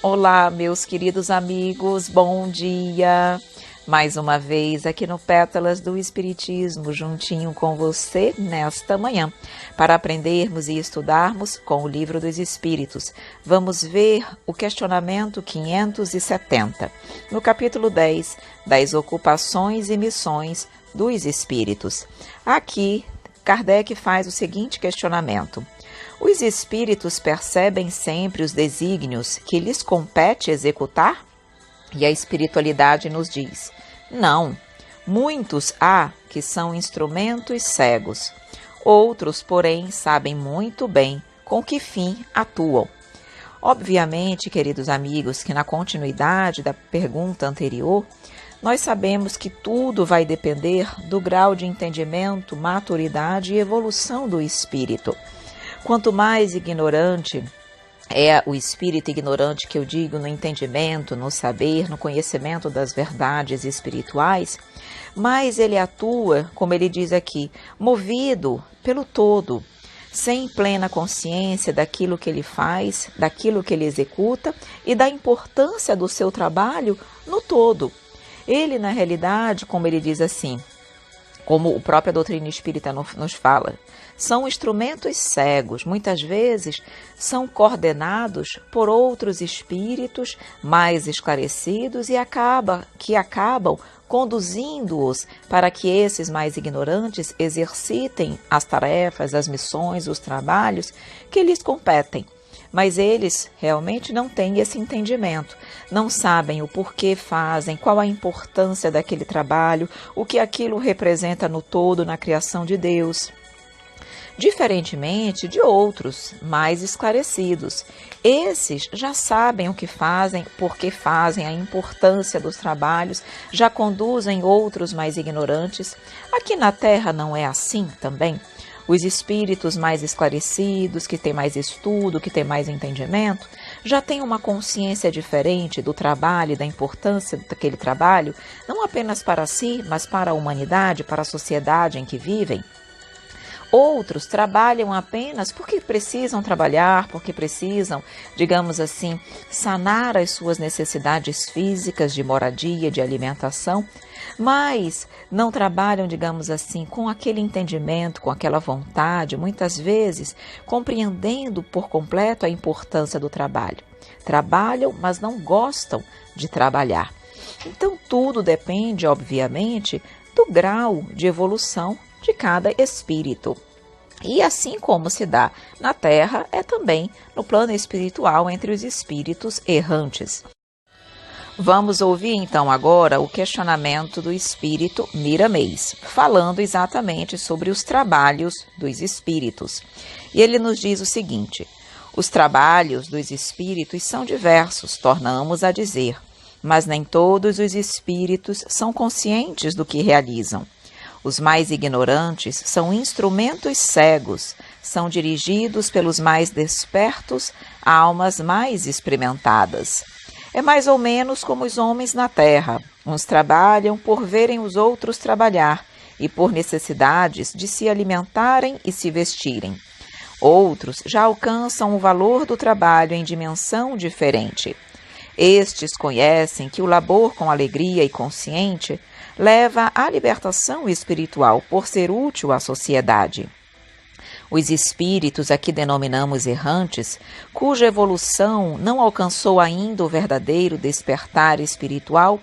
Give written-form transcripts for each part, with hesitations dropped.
Olá, meus queridos amigos, bom dia! Mais uma vez aqui no Pétalas do Espiritismo, juntinho com você nesta manhã, para aprendermos e estudarmos com o Livro dos Espíritos. Vamos ver o questionamento 570, no capítulo 10, das ocupações e missões dos Espíritos. Aqui, Kardec faz o seguinte questionamento: os espíritos percebem sempre os desígnios que lhes compete executar? E a espiritualidade nos diz: não, muitos há que são instrumentos cegos. Outros, porém, sabem muito bem com que fim atuam. Obviamente, queridos amigos, que na continuidade da pergunta anterior, nós sabemos que tudo vai depender do grau de entendimento, maturidade e evolução do espírito. Quanto mais ignorante é o espírito ignorante, que eu digo, no entendimento, no saber, no conhecimento das verdades espirituais, mais ele atua, como ele diz aqui, movido pelo todo, sem plena consciência daquilo que ele faz, daquilo que ele executa e da importância do seu trabalho no todo. Ele, na realidade, como ele diz assim, como a própria doutrina espírita nos fala, são instrumentos cegos, muitas vezes são coordenados por outros espíritos mais esclarecidos e acabam conduzindo-os para que esses mais ignorantes exercitem as tarefas, as missões, os trabalhos que lhes competem. Mas eles realmente não têm esse entendimento, não sabem o porquê fazem, qual a importância daquele trabalho, o que aquilo representa no todo na criação de Deus. Diferentemente de outros mais esclarecidos, esses já sabem o que fazem, por que fazem, a importância dos trabalhos, já conduzem outros mais ignorantes. Aqui na Terra não é assim também? Os espíritos mais esclarecidos, que têm mais estudo, que têm mais entendimento, já têm uma consciência diferente do trabalho e da importância daquele trabalho, não apenas para si, mas para a humanidade, para a sociedade em que vivem. Outros trabalham apenas porque precisam trabalhar, porque precisam, digamos assim, sanar as suas necessidades físicas de moradia, de alimentação, mas não trabalham, digamos assim, com aquele entendimento, com aquela vontade, muitas vezes compreendendo por completo a importância do trabalho. Trabalham, mas não gostam de trabalhar. Então, tudo depende, obviamente, do grau de evolução de cada espírito. E assim como se dá na Terra, é também no plano espiritual entre os espíritos errantes. Vamos ouvir então agora o questionamento do espírito Miramês, falando exatamente sobre os trabalhos dos espíritos. E ele nos diz o seguinte: os trabalhos dos espíritos são diversos, tornamos a dizer, mas nem todos os espíritos são conscientes do que realizam. Os mais ignorantes são instrumentos cegos, são dirigidos pelos mais despertos a almas mais experimentadas. É mais ou menos como os homens na terra. Uns trabalham por verem os outros trabalhar e por necessidades de se alimentarem e se vestirem. Outros já alcançam o valor do trabalho em dimensão diferente. Estes conhecem que o labor com alegria e consciente leva à libertação espiritual por ser útil à sociedade. Os espíritos a que denominamos errantes, cuja evolução não alcançou ainda o verdadeiro despertar espiritual,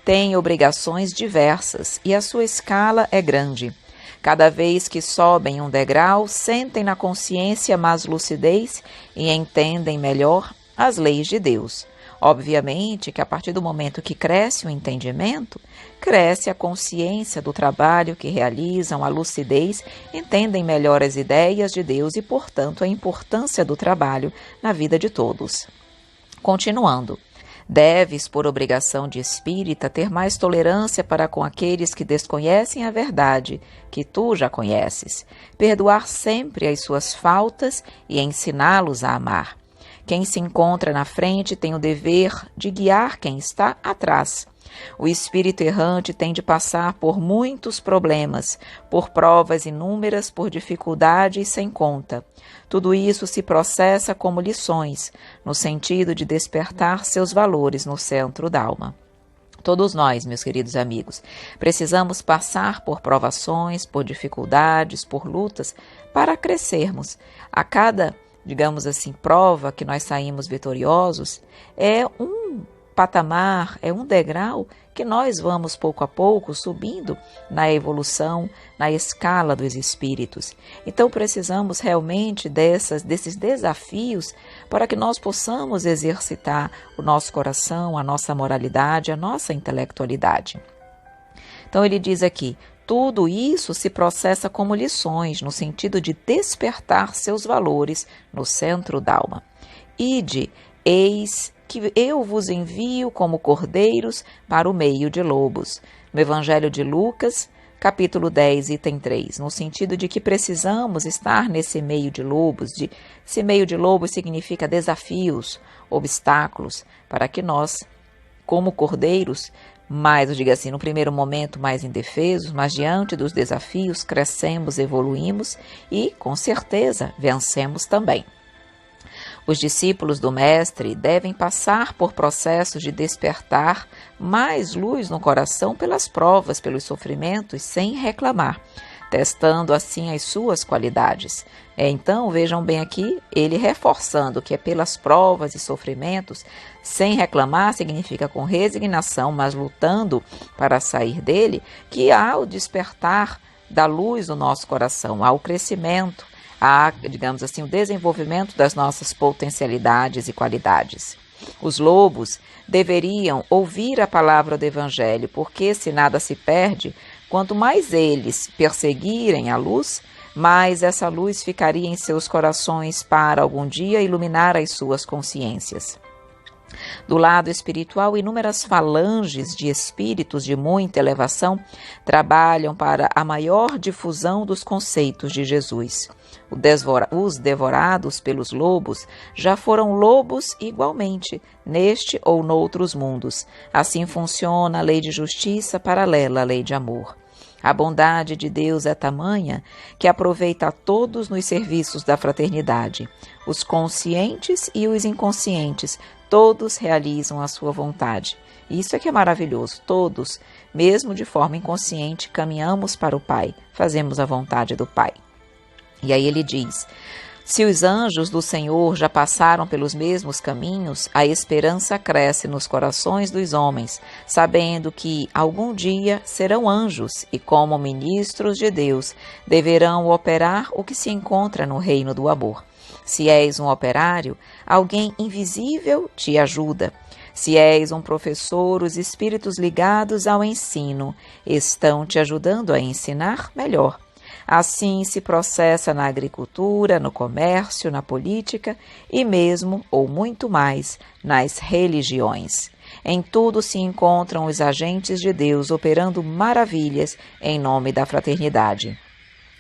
têm obrigações diversas e a sua escala é grande. Cada vez que sobem um degrau, sentem na consciência mais lucidez e entendem melhor as leis de Deus. Obviamente que a partir do momento que cresce o entendimento, cresce a consciência do trabalho que realizam, a lucidez, entendem melhor as ideias de Deus e, portanto, a importância do trabalho na vida de todos. Continuando, deves, por obrigação de espírita, ter mais tolerância para com aqueles que desconhecem a verdade, que tu já conheces, perdoar sempre as suas faltas e ensiná-los a amar. Quem se encontra na frente tem o dever de guiar quem está atrás. O espírito errante tem de passar por muitos problemas, por provas inúmeras, por dificuldades sem conta. Tudo isso se processa como lições, no sentido de despertar seus valores no centro da alma. Todos nós, meus queridos amigos, precisamos passar por provações, por dificuldades, por lutas, para crescermos. A cada, digamos assim, prova que nós saímos vitoriosos, é um patamar, é um degrau que nós vamos pouco a pouco subindo na evolução, na escala dos espíritos. Então precisamos realmente desses desafios para que nós possamos exercitar o nosso coração, a nossa moralidade, a nossa intelectualidade. Então ele diz aqui, tudo isso se processa como lições, no sentido de despertar seus valores no centro da alma. Ide, eis que eu vos envio como cordeiros para o meio de lobos. No Evangelho de Lucas, capítulo 10, item 3, no sentido de que precisamos estar nesse meio de lobos. Esse meio de lobos significa desafios, obstáculos, para que nós, como cordeiros, mais, eu digo assim, no primeiro momento mais indefesos, mas diante dos desafios crescemos, evoluímos e, com certeza, vencemos também. Os discípulos do Mestre devem passar por processos de despertar mais luz no coração pelas provas, pelos sofrimentos, sem reclamar, testando assim as suas qualidades. Então, vejam bem aqui, ele reforçando que é pelas provas e sofrimentos, sem reclamar significa com resignação, mas lutando para sair dele, que há o despertar da luz no nosso coração, há o crescimento, há, digamos assim, o desenvolvimento das nossas potencialidades e qualidades. Os lobos deveriam ouvir a palavra do Evangelho, porque se nada se perde, quanto mais eles perseguirem a luz, mais essa luz ficaria em seus corações para algum dia iluminar as suas consciências. Do lado espiritual, inúmeras falanges de espíritos de muita elevação trabalham para a maior difusão dos conceitos de Jesus. Os devorados pelos lobos já foram lobos igualmente, neste ou noutros mundos. Assim funciona a lei de justiça paralela à lei de amor. A bondade de Deus é tamanha que aproveita a todos nos serviços da fraternidade. Os conscientes e os inconscientes, todos realizam a sua vontade. Isso é que é maravilhoso. Todos, mesmo de forma inconsciente, caminhamos para o Pai, fazemos a vontade do Pai. E aí ele diz, se os anjos do Senhor já passaram pelos mesmos caminhos, a esperança cresce nos corações dos homens, sabendo que algum dia serão anjos e, como ministros de Deus, deverão operar o que se encontra no reino do amor. Se és um operário, alguém invisível te ajuda. Se és um professor, os espíritos ligados ao ensino estão te ajudando a ensinar melhor. Assim se processa na agricultura, no comércio, na política e mesmo, ou muito mais, nas religiões. Em tudo se encontram os agentes de Deus operando maravilhas em nome da fraternidade.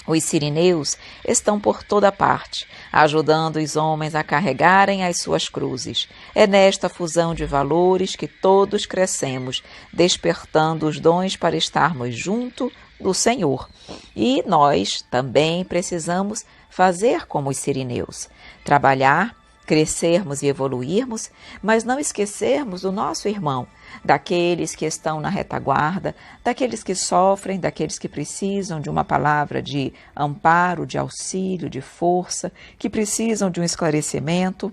Os sirineus estão por toda parte, ajudando os homens a carregarem as suas cruzes. É nesta fusão de valores que todos crescemos, despertando os dons para estarmos junto do Senhor. E nós também precisamos fazer como os sirineus, trabalhar, crescermos e evoluirmos, mas não esquecermos do nosso irmão, daqueles que estão na retaguarda, daqueles que sofrem, daqueles que precisam de uma palavra de amparo, de auxílio, de força, que precisam de um esclarecimento.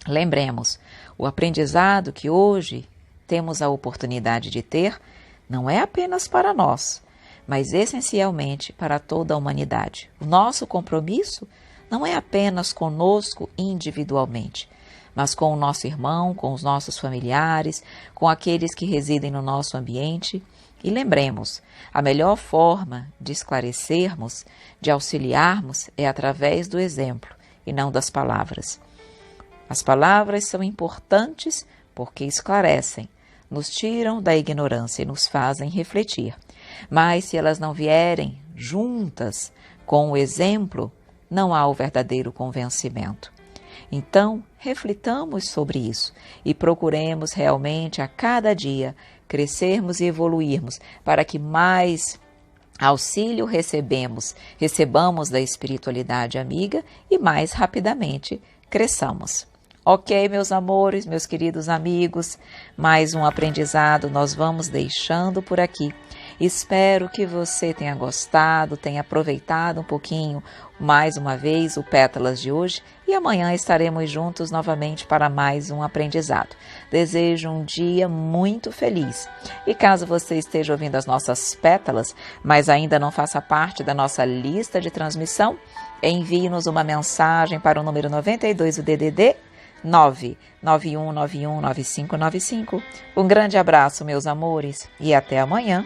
Lembremos, o aprendizado que hoje temos a oportunidade de ter não é apenas para nós, mas essencialmente para toda a humanidade. O nosso compromisso não é apenas conosco individualmente, mas com o nosso irmão, com os nossos familiares, com aqueles que residem no nosso ambiente. E lembremos, a melhor forma de esclarecermos, de auxiliarmos, é através do exemplo e não das palavras. As palavras são importantes porque esclarecem, nos tiram da ignorância e nos fazem refletir. Mas se elas não vierem juntas com o exemplo, não há o verdadeiro convencimento. Então, reflitamos sobre isso e procuremos realmente a cada dia crescermos e evoluirmos para que mais auxílio recebamos da espiritualidade amiga e mais rapidamente cresçamos. Ok, meus amores, meus queridos amigos, mais um aprendizado nós vamos deixando por aqui. Espero que você tenha gostado, tenha aproveitado um pouquinho mais uma vez o Pétalas de hoje e amanhã estaremos juntos novamente para mais um aprendizado. Desejo um dia muito feliz. E caso você esteja ouvindo as nossas pétalas, mas ainda não faça parte da nossa lista de transmissão, envie-nos uma mensagem para o número 92 do DDD 991919595. Um grande abraço, meus amores, e até amanhã.